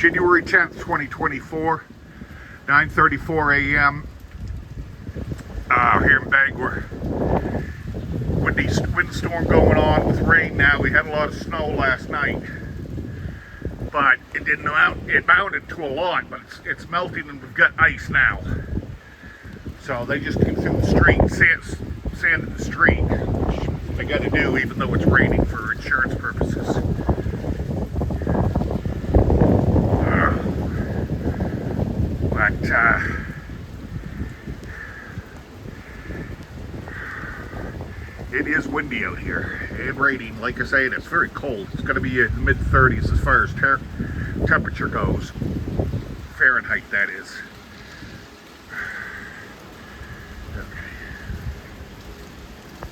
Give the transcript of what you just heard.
January 10th, 2024, 9:34 a.m. Here in Bangor. Windstorm going on with rain now. We had a lot of snow last night, but it mounted to a lot, but it's melting and we've got ice now. So they just came through the street, sanded the street, which they got to do even though it's raining for insurance purposes. It is windy out here and raining. Like I say, it's very cold. It's going to be in the mid-30s as far as temperature goes. Fahrenheit, that is. Okay.